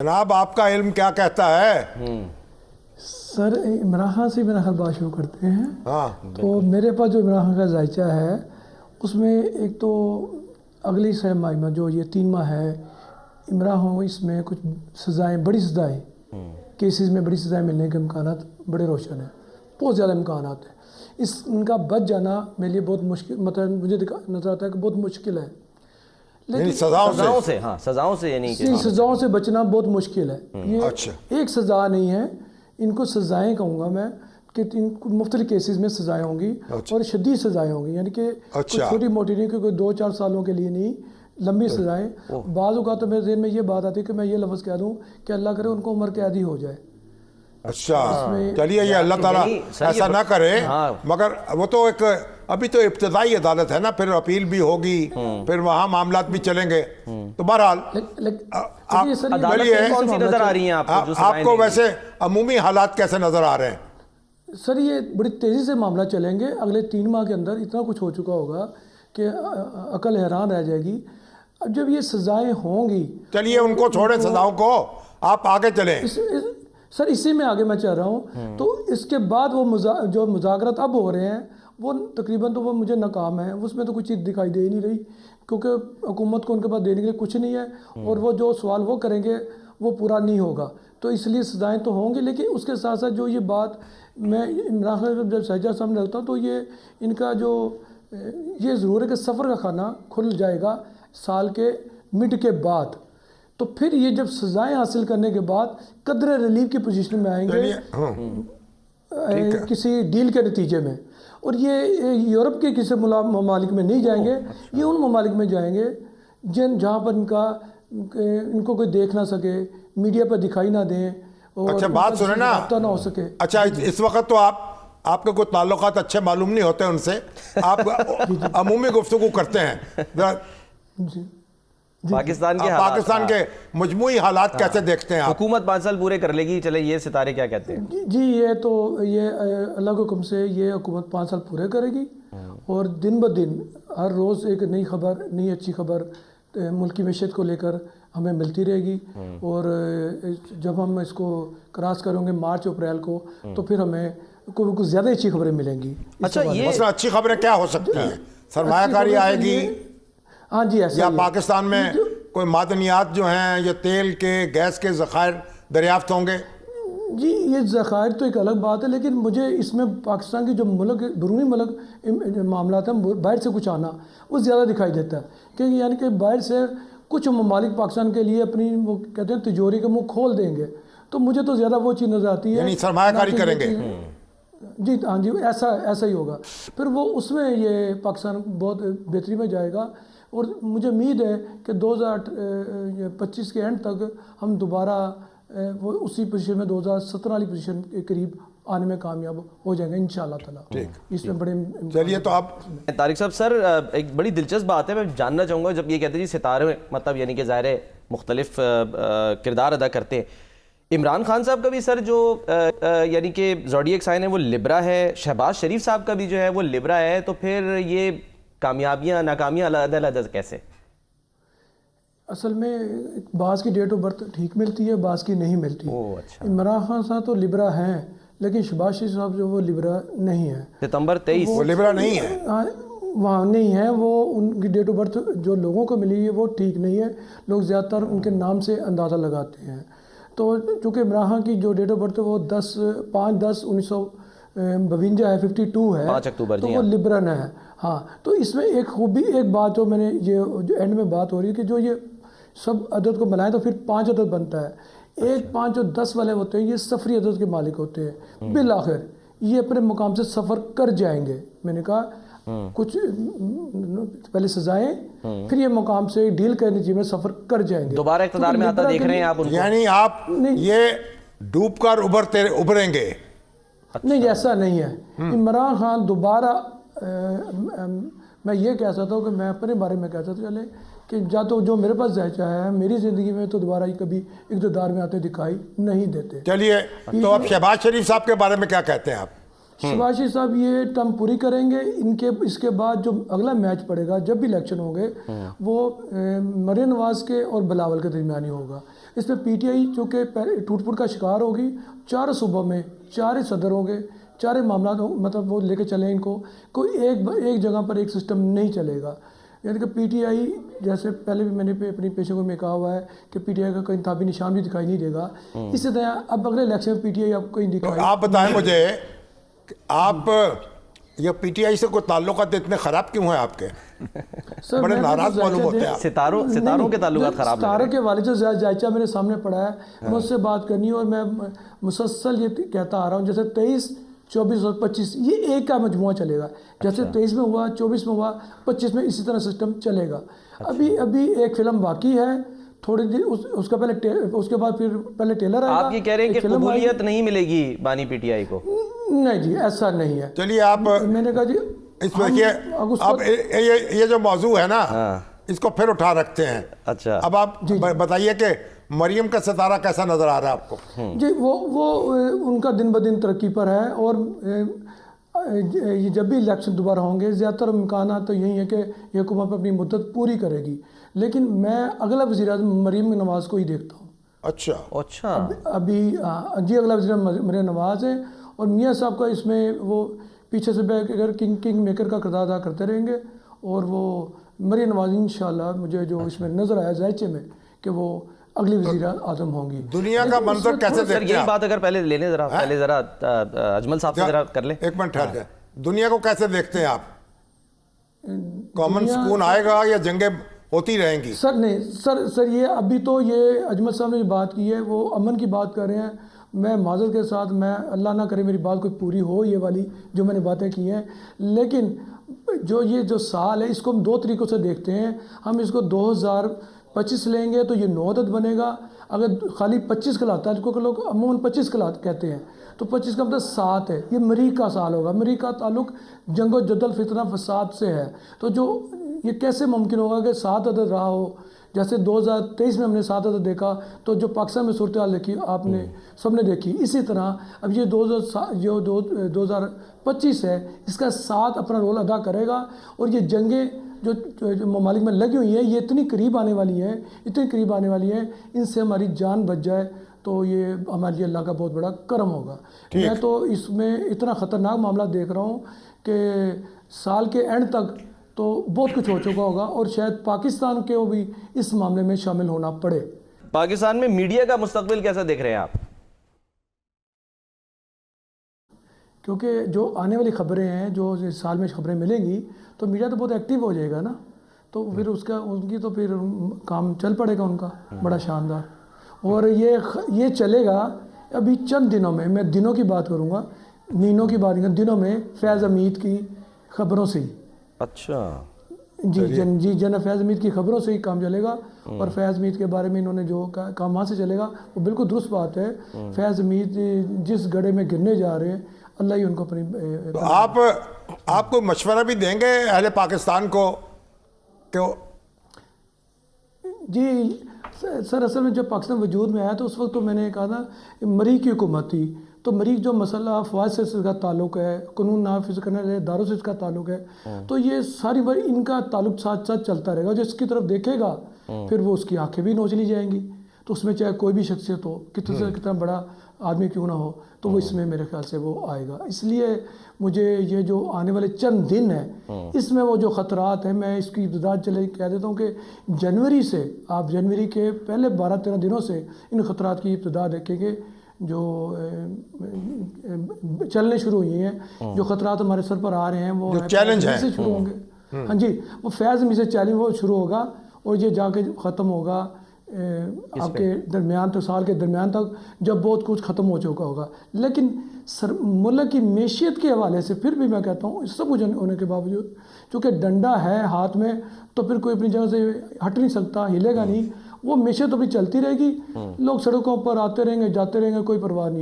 جناب آپ کا علم کیا کہتا ہے؟ سر عمران خان سے میرا خیال بات شروع کرتے ہیں. ہاں تو میرے پاس جو عمران خان کا ذائچہ ہے اس میں ایک تو اگلی سہ ماہ جو یہ 3 ماہ ہے عمران خان اس میں کچھ سزائیں بڑی سزائیں کیسز میں بڑی سزائیں ملنے کے امکانات بڑے روشن ہیں, بہت زیادہ امکانات ہیں. ان کا بچ جانا میرے لیے بہت مشکل, مطلب مجھے نظر آتا ہے کہ بہت مشکل ہے. یعنی سزاؤں سے سزاؤں سے یعنی کہ سزاؤں سے بچنا بہت مشکل ہے. یہ اچھا. ایک سزا نہیں ہے, ان کو سزائیں کہوں گا میں کہ ان کو مختلف کیسز میں سزائیں ہوں گی اور شدید سزائیں ہوں گی, یعنی کہ کوئی چھوٹی موٹی نہیں, کہ کوئی 2-4 سالوں کے لیے نہیں, لمبی سزائیں. بعض اوقات تو میرے ذہن میں یہ بات آتی ہے کہ میں یہ لفظ کہہ دوں کہ اللہ کرے ان کو عمر قیدی ہو جائے. اچھا چلیے, یہ اللہ تعالیٰ ایسا نہ کرے, مگر وہ تو ایک ابھی تو ابتدائی عدالت ہے نا, پھر اپیل بھی ہوگی, پھر وہاں معاملات بھی چلیں گے. تو بہرحال کون سی نظر آ رہی ہیں آپ کو ویسے عمومی حالات کیسے نظر آ رہے ہیں؟ سر یہ بڑی تیزی سے معاملہ چلیں گے. اگلے 3 ماہ کے اندر اتنا کچھ ہو چکا ہوگا کہ عقل حیران رہ جائے گی. اب جب یہ سزائیں ہوں گی, چلیے ان کو چھوڑیں سزاؤں کو, آپ آگے چلیں. سر اسی میں آگے میں چاہ رہا ہوں. تو اس کے بعد وہ جو مذاکرات اب ہو رہے ہیں وہ تقریباً تو وہ مجھے ناکام ہیں. اس میں تو کچھ چیز دکھائی دے ہی نہیں رہی, کیونکہ حکومت کو ان کے پاس دینے کے لیے کچھ نہیں ہے, اور وہ جو سوال وہ کریں گے وہ پورا نہیں ہوگا. تو اس لیے سزائیں تو ہوں گی, لیکن اس کے ساتھ ساتھ جو یہ بات میں عمران خان جب سہجہ سامنے رکھتا ہوں تو یہ ان کا جو یہ ضرور ہے کہ سفر کا کھانا کھل جائے گا سال کے مڈ کے بعد. تو پھر یہ جب سزائیں حاصل کرنے کے بعد قدر ریلیف کی پوزیشن میں آئیں گے کسی ڈیل کے نتیجے میں, اور یہ یورپ کے کسی ممالک میں نہیں جائیں گے, یہ ان ممالک میں جائیں گے جہاں پر ان کو کوئی دیکھ نہ سکے, میڈیا پر دکھائی نہ دیں, اور اچھا بات سنیں نا, نہ ہو سکے. اچھا اس وقت تو آپ کے کوئی تعلقات اچھے معلوم نہیں ہوتے ان سے, آپ عمومی گفتگو کرتے ہیں. پاکستان کے مجموعی حالات کیسے دیکھتے ہیں آپ؟ حکومت 5 سال پورے کر لے گی, چلے یہ ستارے کیا کہتے ہیں؟ جی یہ اللہ کے حکم سے یہ حکومت 5 سال پورے کرے گی, اور دن بدن ہر روز ایک نئی خبر, نئی اچھی خبر ملکی معیشت کو لے کر ہمیں ملتی رہے گی. اور جب ہم اس کو کراس کریں گے مارچ اپریل کو, تو پھر ہمیں کچھ زیادہ اچھی خبریں ملیں گی. اچھا یہ مثلا اچھی خبریں کیا ہو سکتی ہیں؟ سرمایہ کاری آئے گی, ہاں جی, ایسا یا پاکستان میں کوئی معدنیات جو ہیں یا تیل کے گیس کے ذخائر دریافت ہوں گے؟ جی یہ ذخائر تو ایک الگ بات ہے, لیکن مجھے اس میں پاکستان کی جو ملک بیرونی ملک معاملات ہیں باہر سے کچھ آنا وہ زیادہ دکھائی دیتا ہے. کہ یعنی کہ باہر سے کچھ ممالک پاکستان کے لیے اپنی وہ کہتے ہیں تجوری کے منہ کھول دیں گے, تو مجھے تو زیادہ وہ چیز نظر آتی ہے, یعنی سرمایہ کاری کریں گے. جی ہاں جی, ایسا ہی ہوگا. پھر وہ اس میں یہ پاکستان بہت بہتری میں جائے گا, اور مجھے امید ہے کہ 2025 کے اینڈ تک ہم دوبارہ وہ اسی پوزیشن میں 2017 والی پوزیشن کے قریب آنے میں کامیاب ہو جائیں گے انشاءاللہ تعالیٰ. اس میں بڑے چلیے. تو آپ طارق صاحب, سر ایک بڑی دلچسپ بات ہے, میں جاننا چاہوں گا, جب یہ کہتے ہیں جی ستارے مطلب یعنی کہ ظاہر مختلف کردار ادا کرتے ہیں, عمران خان صاحب کا بھی سر جو یعنی کہ زوڈیک سائن ہے وہ لبرا ہے, شہباز شریف صاحب کا بھی جو ہے وہ لبرا ہے, تو پھر یہ کامیابیاں ناکامیاں علیحدہ کیسے؟ اصل میں بعض کی ڈیٹ آف برتھ ٹھیک ملتی ہے, بعض کی نہیں ملتی. عمران خان صاحب تو لبرا ہیں, لیکن شہباز شریف صاحب جو وہ لبرا نہیں ہیں. ستمبر 23 وہ لبرا نہیں ہے, وہاں نہیں ہے, وہ ان کی ڈیٹ آف برتھ جو لوگوں کو ملی ہے وہ ٹھیک نہیں ہے. لوگ زیادہ تر ان کے نام سے اندازہ لگاتے ہیں. تو چونکہ عمران خان کی جو ڈیٹ آف برتھ ہے وہ 5/10/1952 ہے, 52 ہے, 5 اکتوبر, تو وہ لبرن ہے. ہاں, تو اس میں ایک خوبی, ایک بات جو میں نے یہ جو اینڈ میں بات ہو رہی ہے کہ جو یہ سب عدد کو ملائیں تو پھر 5 عدد بنتا ہے. 1, 5 اور 10 والے ہوتے ہیں یہ سفری عدد کے مالک ہوتے ہیں. بالآخر یہ اپنے مقام سے سفر کر جائیں گے. میں نے کہا کچھ پہلے سزائیں, پھر یہ مقام سے ڈیل کے نتیجے میں سفر کر جائیں گے. دوبارہ اقتدار میں آتا دیکھ رہے ہیں آپ ان کو, یعنی آپ یہ ڈوب کر ابھریں گے؟ نہیں, ایسا نہیں ہے. عمران خان دوبارہ میں یہ کہہ سکتا ہوں کہ میں اپنے بارے میں کہہ سکتا ہوں چلے کہ جو میرے پاس ذائچہ ہے میری زندگی میں تو دوبارہ ہی کبھی اقتدار میں آتے دکھائی نہیں دیتے. چلیے, تو اب شہباز شریف صاحب کے بارے میں کیا کہتے ہیں آپ؟ شہباز شریف صاحب یہ ٹرم پوری کریں گے. اس کے بعد جو اگلا میچ پڑے گا جب بھی الیکشن ہوں گے وہ مریم نواز کے اور بلاول کے درمیانی ہوگا. اس میں پی ٹی آئی چونکہ ٹوٹ پھوٹ کا شکار ہوگی، 4 صوبوں میں 4 ہی صدر ہوں گے، 4 معاملات مطلب وہ لے کے چلیں ان کو، کوئی ایک جگہ پر ایک سسٹم نہیں چلے گا. یعنی کہ پی ٹی آئی جیسے پہلے بھی میں نے اپنی پیشے کو میں کہا ہوا ہے کہ پی ٹی آئی کا کوئی انتخابی نشان بھی دکھائی نہیں دے گا. اسی طرح اب اگلے الیکشن میں پی ٹی آئی آپ کو دکھائی. آپ بتائیں مجھے کہ آپ یہ پی ٹی آئی سے کوئی تعلقات اتنے خراب کیوں ہیں آپ کے؟ سر بڑے میں ناراض معلوم ہوتے ہیں. ستاروں کے تعلقات خراب ستاروں کے والد جو جائچہ میرے سامنے پڑا ہے، میں اس سے بات کرنی اور میں مسلسل یہ کہتا آ رہا ہوں جیسے 23 24 اور 25 یہ ایک کا مجموعہ چلے گا. جیسے 23 میں ہوا، 24 میں ہوا، 25 میں اسی طرح سسٹم چلے گا. ابھی ایک فلم باقی ہے تھوڑی دیر، اس کا پہلے اس کے بعد پھر پہلے ٹیلر آئے گا. آپ یہ کہہ رہے ہیں کہ قبولیت نہیں ملے گی بانی پی ٹی آئی کو؟ نہیں جی ایسا نہیں ہے. چلیے آپ میں نے کہا جی اس میں اب یہ جو موضوع ہے نا اس کو پھر اٹھا رکھتے ہیں. اچھا اب آپ بتائیے کہ مریم کا ستارہ کیسا نظر آ رہا ہے آپ کو؟ جی وہ ان کا دن بدن ترقی پر ہے، اور جب بھی الیکشن دوبارہ ہوں گے زیادہ تر امکانات تو یہی ہے کہ یہ حکومت اپنی مدت پوری کرے گی. لیکن میں اگلا وزیر اعظم مریم نواز کو ہی دیکھتا ہوں. اچھا ابھی جی اگلا وزیر مریم نواز ہے، اور میاں صاحب کا اس میں وہ پیچھے سے بیٹھ کر کنگ میکر کا کردار ادا کرتے رہیں گے. اور وہ مریم نواز انشاءاللہ مجھے جو اس میں نظر آیا ذائچے میں کہ وہ اگلی وزیر اعظم ہوں گی. دنیا کا منظر کیسے دیکھتے ہیں؟ یہی بات اگر پہلے ذرا اجمل صاحب سے ذرا کر لیں. ایک منٹ ٹھہر جائے. دنیا کو کیسے دیکھتے ہیں آپ؟ کامن سکون آئے گا یا جنگیں ہوتی رہیں گی؟ سر نہیں سر یہ ابھی تو یہ اجمل صاحب نے جو بات کی ہے وہ امن کی بات کر رہے ہیں. میں معذرت کے ساتھ، میں اللہ نہ کرے میری بات کوئی پوری ہو یہ والی جو میں نے باتیں کی ہیں، لیکن جو سال ہے اس کو ہم 2 طریقوں سے دیکھتے ہیں. ہم اس کو 2025 لیں گے تو یہ 9 عدد بنے گا. اگر خالی 25 کہلاتا ہے کیونکہ لوگ عموماً 25 کہتے ہیں، تو 25 کا مطلب 7 ہے. یہ مریخ کا سال ہوگا. مریخ کا تعلق جنگ و جدل فتنہ فساد سے ہے. تو یہ کیسے ممکن ہوگا کہ 7 عدد رہا ہو؟ جیسے 2023 میں ہم نے 7 عدد دیکھا تو جو پاکستان میں صورتحال دیکھی آپ نے سب نے دیکھی، اسی طرح اب یہ 2025 ہے اس کا 7 اپنا رول ادا کرے گا. اور یہ جنگیں جو ممالک میں لگی ہوئی ہیں یہ اتنی قریب آنے والی ہیں، ان سے ہماری جان بچ جائے تو یہ ہمارے لیے اللہ کا بہت بڑا کرم ہوگا. میں تو اس میں اتنا خطرناک معاملہ دیکھ رہا ہوں کہ سال کے اینڈ تک تو بہت کچھ ہو چکا ہوگا، اور شاید پاکستان کے بھی اس معاملے میں شامل ہونا پڑے. پاکستان میں میڈیا کا مستقبل کیسا دیکھ رہے ہیں آپ؟ کیونکہ جو آنے والی خبریں ہیں، جو سال میں خبریں ملیں گی تو میڈیا تو بہت ایکٹیو ہو جائے گا نا، تو پھر ان کی تو پھر کام چل پڑے گا ان کا بڑا شاندار. اور یہ چلے گا ابھی چند دنوں میں دنوں کی بات کروں گا، مہینوں کی بات نہیں، دنوں میں فیض حمید کی خبروں سے ہی. اچھا جی جناب فیض حمید کی خبروں سے ہی کام چلے گا. اور فیض حمید کے بارے میں انہوں نے جو کام وہاں سے چلے گا وہ بالکل درست بات ہے. فیض حمید جس گڑھے میں گرنے جا رہے ہیں اللہ ہی ان کو اپنی. تو آپ کو مشورہ بھی دیں گے اہل پاکستان کو کہ جی سر اصل میں جب پاکستان وجود میں آیا تو اس وقت تو میں نے کہا تھا مریخ کی حکومت تھی، تو مریخ جو مسئلہ فوج سے اس کا تعلق ہے، قانون نافذ کرنے والے اداروں سے اس کا تعلق ہے، تو یہ ساری بار ان کا تعلق ساتھ ساتھ چلتا رہے گا. جو اس کی طرف دیکھے گا پھر وہ اس کی آنکھیں بھی نوچ لی جائیں گی. تو اس میں چاہے کوئی بھی شخصیت ہو، کتنا بڑا آدمی کیوں نہ ہو، تو وہ اس میں میرے خیال سے وہ آئے گا. اس لیے مجھے یہ جو آنے والے چند دن ہیں اس میں وہ جو خطرات ہیں، میں اس کی ابتدا کہہ دیتا ہوں کہ جنوری سے، آپ جنوری کے پہلے 12-13 دنوں سے ان خطرات کی ابتدا دیکھیں گے جو چلنے شروع ہوئی ہیں. جو خطرات ہمارے سر پر آ رہے ہیں وہ چیلنج سے شروع ہوں گے. ہاں جی وہ فیض حمید سے چیلنج وہ شروع ہوگا اور یہ جا کے ختم ہوگا آپ کے درمیان تو سال کے درمیان تک جب بہت کچھ ختم ہو چکا ہوگا. لیکن ملک کی معیشت کے حوالے سے پھر بھی میں کہتا ہوں سب کچھ ہونے کے باوجود چونکہ ڈنڈا ہے ہاتھ میں تو پھر کوئی اپنی جگہ سے ہٹ نہیں سکتا، ہلے گا نہیں. وہ معیشت تو بھی چلتی رہے گی، لوگ سڑکوں پر آتے رہیں گے جاتے رہیں گے، کوئی پرواہ نہیں.